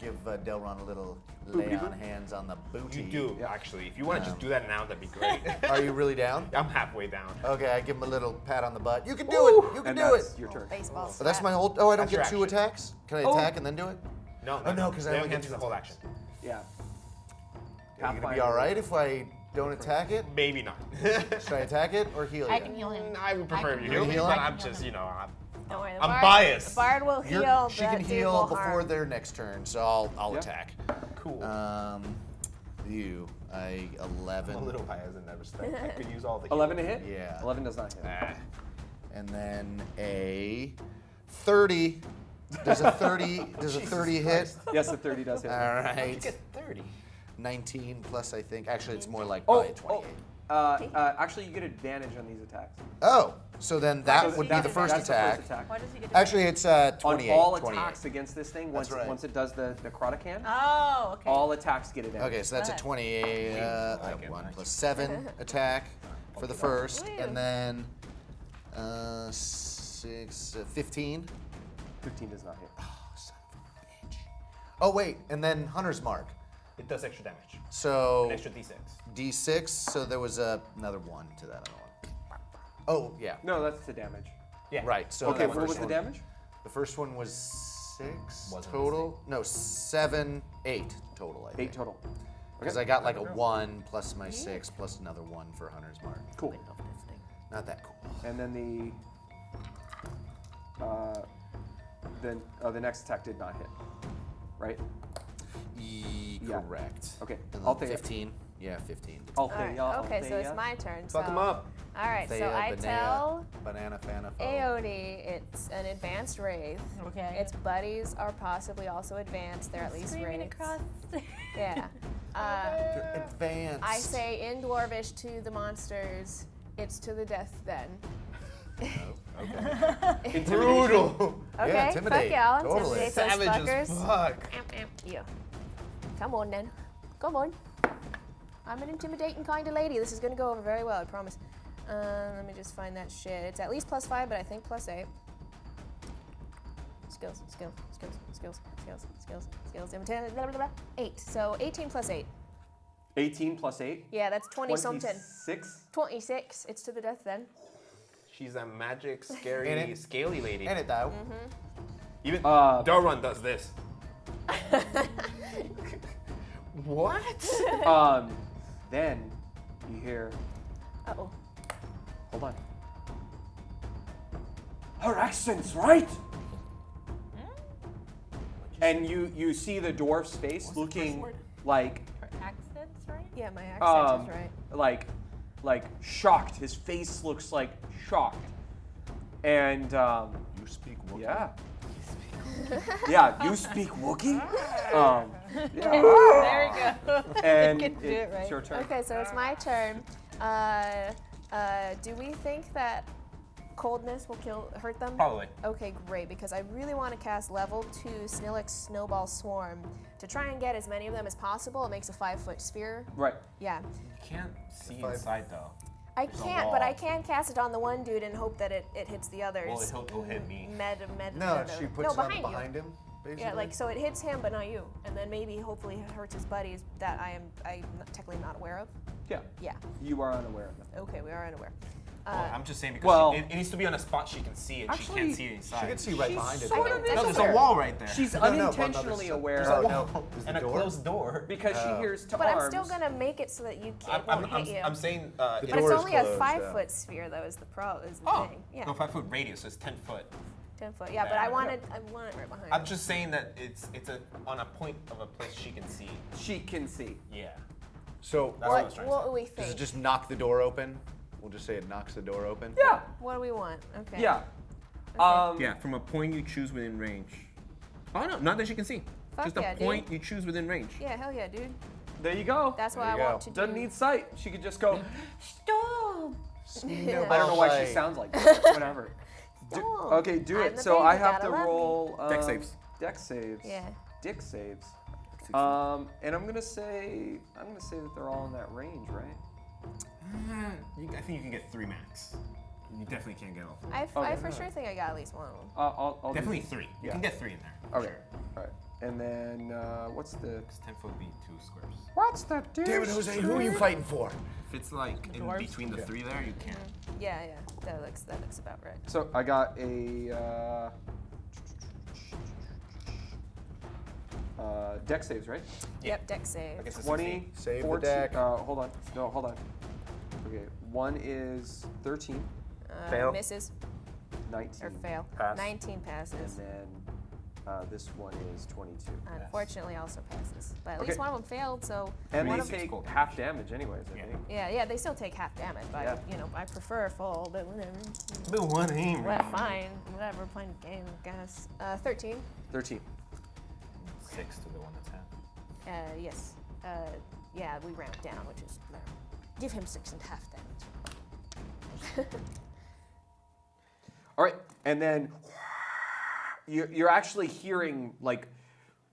give Delron a little lay on hands on the booty. You do, actually. If you want to just do that now, that'd be great. Are you really down? I'm halfway down. Okay, I give him a little pat on the butt. You can do it. You can And do it. that's your turn. baseball. So that's my whole. Oh, I don't That's your get 2 action. attacks. Can I Oh. attack and then do it? No, Oh, no, 'cause I Lay only on get hands is two a whole action. Yeah. Are you gonna be Pathfinder. all right if I don't attack it? Maybe not. Should I attack it or heal you? I can heal him. I would prefer can you heal heal me, him. but I I'm can heal just, him. Don't worry, the I'm bard, biased. The bard will heal. She the can dude heal will before harm. their next turn, so I'll Yeah. attack. Cool. You, 11. I'm a little biased in that respect. I could use all the 11 to hit. Yeah. 11 does not hit. And then a 30 Does a 30 hit? Yes, the 30 does hit. All How'd you right. get 30? 19 plus, I think. Actually, it's more like Oh, probably 28. actually, you get advantage on these attacks. Oh, so then that does would he be get the first That's attack. the first attack. Why does he get? Actually, it's 28. On all 28. attacks against this thing, That's once right. once it does the necrotic Oh, okay. all attacks get advantage. Okay, so that's a Good. 28. like it, 1 Mike. plus 7 attack for the first, Woo. and then 6, 15. 15 does not hit. Oh, son of a bitch. Oh wait, and then Hunter's Mark. It does extra damage. So An extra d6. D6. So there was another 1 to that other one. Oh yeah. No, that's the damage. Yeah. Right. So Okay, that what first was the one- damage? The first one was 6 Wasn't total. No, 7, 8 total. I think. 8 total. Because I got like a 1 plus my 6 plus another 1 for Hunter's Mark. Cool. Not that cool. And then the next attack did not hit. Right? Yeah. Correct. Okay. And I'll then take it. 15. Yeah, 15. I'll All right. I'll Okay, so it's Thea. my turn. Fuck so. him up. All right, so Thea, I Banana, tell Banana Fana. Aody it's an advanced wraith. Okay. Its buddies are possibly also advanced. They're at least Screaming wraiths. across the Yeah. Advanced. I say in Dwarvish to the monsters, it's to the death then. Intimidation. Brutal. Okay, Yeah, fuck intimidate. y'all. Totally. Intimidate those Savage fuckers. as fuck. Yeah. Come on then. Come on. I'm an intimidating kind of lady. This is gonna go over very well, I promise. Let me just find that shit. It's at least +5, but I think +8. Skills. 8. So 18 plus 8. 18 plus 8. Yeah, that's 20 something. 26. 26. It's to the death then. She's a magic, scary, In it. scaly lady. And it though. Even Darun does this. What? Then you hear, Uh-oh. hold on. Her accent's right. And you see the dwarf's face looking like Her accents, right? Yeah, my accent is right. like shocked. His face looks like shocked. And You speak Wookiee. yeah. Yeah, you speak Wookiee? Yeah. There we go. And Get to do it right. it's your turn. Okay, so it's my turn. Do we think that coldness will hurt them? Probably. Okay, great, because I really want to cast level 2 Snillix Snowball Swarm to try and get as many of them as possible. It makes a 5-foot sphere. Right. Yeah. You can't see If I- inside though. I There's a can't, but I wall. can cast it on the one dude and hope that it hits the others. Well, it'll hit me. No, she puts it on behind behind you. him, basically. Yeah, like so it hits him but not you, and then maybe hopefully it hurts his buddies that I'm technically not aware of. Yeah. Yeah. You are unaware of them. Okay, we are unaware. Well, I'm just saying because well- it needs to be on a spot she can see it. She Actually, can't see it inside. She can see right She's behind it. sort though. of No, there's a aware. wall right there. She's No, well, unintentionally there's aware There's a of wall Is the and a door? closed door. because she hears to But arms. I'm still gonna make it so that you can't I'm, won't hit you. I'm saying. but door it's is only a closed, 5-foot sphere though. Is the thing? Yeah, No, 5-foot radius, so it's 10 foot. 10 foot. Yeah, but I want it right behind. I'm just saying that it's on a point of a place she can see. She can see. Yeah. So That's what I was trying to What say. do we does think? it just knock the door open? We'll just say it knocks the door open. Yeah. What do we want? Okay. Yeah. Yeah, from a point you choose within range. Oh no, not that she can see. Fuck Just yeah, a dude. point you choose within range. Yeah, hell yeah, dude. There you go. That's what There I you want go. to do. Doesn't need sight. She could just go. Stop. I don't know why she sounds like that. Whatever. Stop. Okay, do I'm it. the So baby, I have gotta to love me. roll Dex saves. Dex saves. Yeah. Dick saves. And I'm gonna say that they're all in that range, right? I think you can get 3 max. You definitely can't get all 4. I Okay. for sure think I got at least one of them. I'll do- Definitely 3. You Yeah. can get 3 in there. Okay. All right. And then what's the? Because 10 foot would be 2 squares. What's the Damn it, Jose, who are you fighting for? If it's like in Dwarves? between the 3 there, you can. Yeah, yeah. That looks about right. So I got a dex saves, right? Yep, deck save. I guess it's 20, Save the 14 deck. hold on. No, hold on. Okay, one is 13, Fail. Misses 19, or fail. Pass. 19 and passes. then This one is 22. Unfortunately, also passes. But at Okay. least one of them failed, so. And one they of take cold. half damage anyways, I think. Yeah, they still take half damage, but Yeah. I prefer full, but whatever. But one aim. Well, fine, whatever, playing the game, I guess. 13. 13. 6 to the one that's half. Yes. Yeah, we round down, which is give him 6.5 damage. All right, and then you're actually hearing like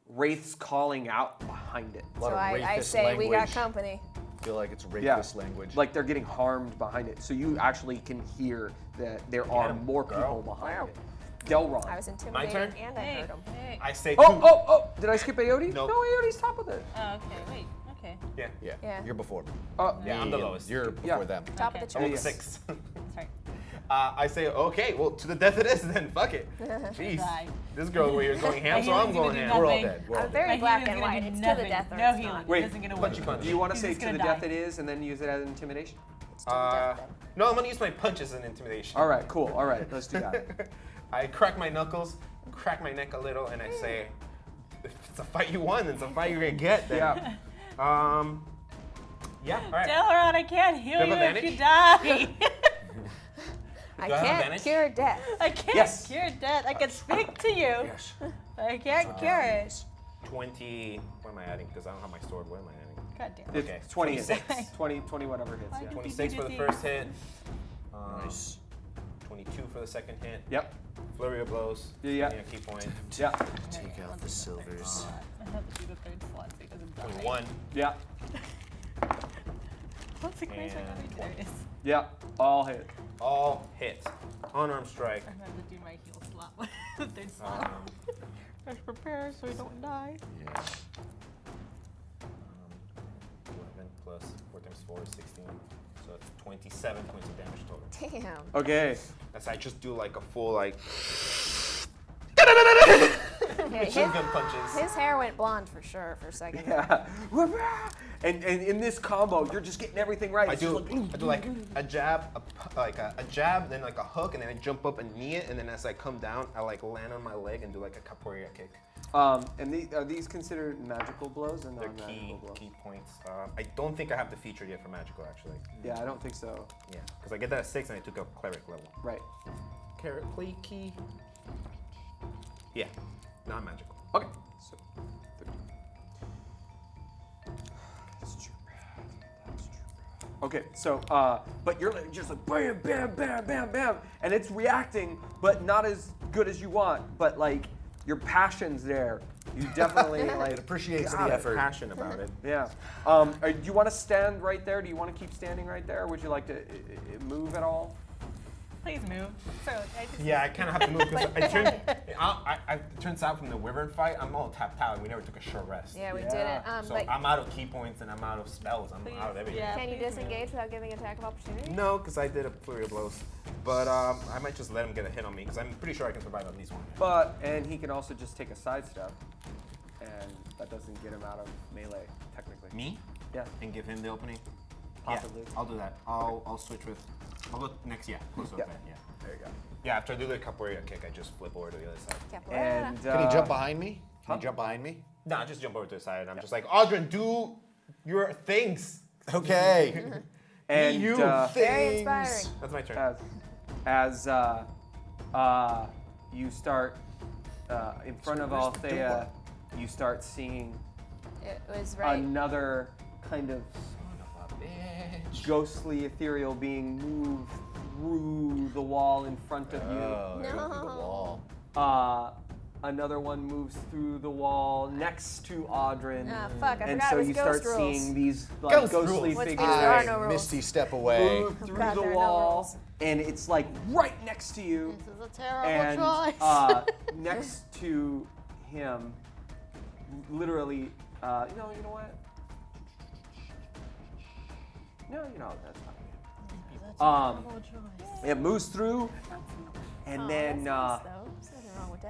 wraiths calling out behind it. A lot So of I racist say we got language. company. I feel like it's racist Yeah, language. like they're getting harmed behind it. So you actually can hear that there are him, more girl. people behind it. Delron. I was intimidated turn? and I heard him. Hey. I say Oh, two. oh! Did I skip Aote? Nope. No, Aote's top of it. Oh, okay. Wait. Okay. Yeah. yeah, you're before me. Yeah, I'm the Me and lowest. You're before Yeah. them. Top Okay. of the I rolled chart. a 6. Sorry. I say, okay, well, to the death it is then. Fuck it. Jeez. Die. This girl over here is going ham, so I'm He's gonna going do ham. We're all nothing. dead. We're all I'm dead. very My black healing's and gonna white. do It's to nothing. the death or No it's healing. not. Wait, It isn't gonna punchy work. punch. Do you want to He's say just to the gonna death die. it is and then use it as intimidation? It's to the death then. No, I'm going to use my punch as an intimidation. All right, cool. All right, let's do that. I crack my knuckles, crack my neck a little, and I say, if it's a fight you won, it's a fight you're going to get then. Yeah. Yeah, all right. Delaron, I can't heal Do you you have if you advantage? die. I Do I have can't advantage? cure death. I can't Yes. cure death. I can speak to you, Yes. but I can't cure it. 20, what am I adding? Because I don't have my sword. What am I adding? God damn it. Okay, It's 20 hits. 26. 20 whatever hits, yeah. 26 for the first hit. Nice. 22 for the second hit. Yep. Flurry of blows. Yeah. Key point. Yeah. Take out the silvers. I have to do the third slot so it doesn't die. 21. Yeah. What's the crazy And one? There it is. Yeah. All hit. All hit. Unarmed strike. I'm gonna have to do my heal slot. The third slot. Let's prepare so we don't die. Yeah. 11 plus 4 times 4 is 16. So it's 27 points of damage total. Damn. Okay. That's I just do like a full like Okay, machine gun punches. his hair went blonde for sure for a second. Yeah. And in this combo, you're just getting everything right. I It's do just like a jab, a jab, then like a hook, and then I jump up and knee it, and then as I come down, I like land on my leg and do like a capoeira kick. And are these considered magical blows or They're non-magical blows? key points. I don't think I have the feature yet for magical actually. Yeah, I don't think so. Yeah, because I get that at 6 and I took a cleric level. Right. Cleric key. Yeah, not magical. Okay. So, 13. That's true. That's true. Okay, so, but you're like, just like bam, bam, bam, bam, bam, and it's reacting, but not as good as you want. But like, your passion's there. You definitely like. It appreciates Got the it. effort. Passion about it. Yeah. Do you want to stand right there? Do you want to keep standing right there? Or would you like to move at all? Please move. So I just Yeah, I kind of have to move because it turns out from the Wyvern fight, I'm all tapped out and we never took a short rest. Yeah, we Yeah. didn't. So but I'm out of key points and I'm out of spells. I'm Please, out of everything. yeah. can you please move. disengage without giving attack of opportunity? No, because I did a flurry of blows. But I might just let him get a hit on me because I'm pretty sure I can survive at least one hit. And he can also just take a sidestep, and that doesn't get him out of melee, technically. Me? Yeah. And give him the opening? Possibly. Yeah, I'll do that. I'll switch with. I'll go next. Yeah, close to Yeah. event. Yeah. There you go. Yeah. After I do the capoeira kick, I just flip over to the other side. Capoeira. And Can he jump behind me? Can he jump behind me? No, I just jump over to the side and I'm just like, Audrin, do your things. Okay. And you. Very inspiring. That's my turn. as you start in front of where's the Althea, door? you start seeing It was right. another kind of Son of a bitch. ghostly ethereal being move through the wall in front of you. Oh, No. go through the wall. Another one moves through the wall next to Audrin. Ah, fuck, I and forgot so it was you ghost start rules. seeing these like Ghost ghostly rules. Which figures means there are I no rules. misty step away. move through God, the there are no wall, rules. and it's like right next to you. This is a terrible And choice. next to him, literally, you know what? No, that's not good. It moves through, and Oh, then that's nice, though. There's nothing wrong with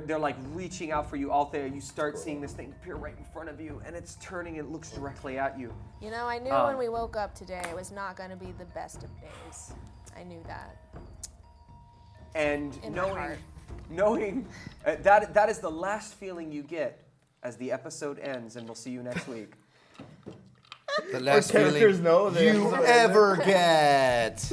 that. they're like reaching out for you. Althea, you start seeing this thing appear right in front of you, and it's turning. It looks directly at you. You know, I knew when we woke up today it was not going to be the best of days. I knew that. And In my knowing heart. knowing that is the last feeling you get as the episode ends, and we'll see you next week. The last characters feeling know the you episode ever get.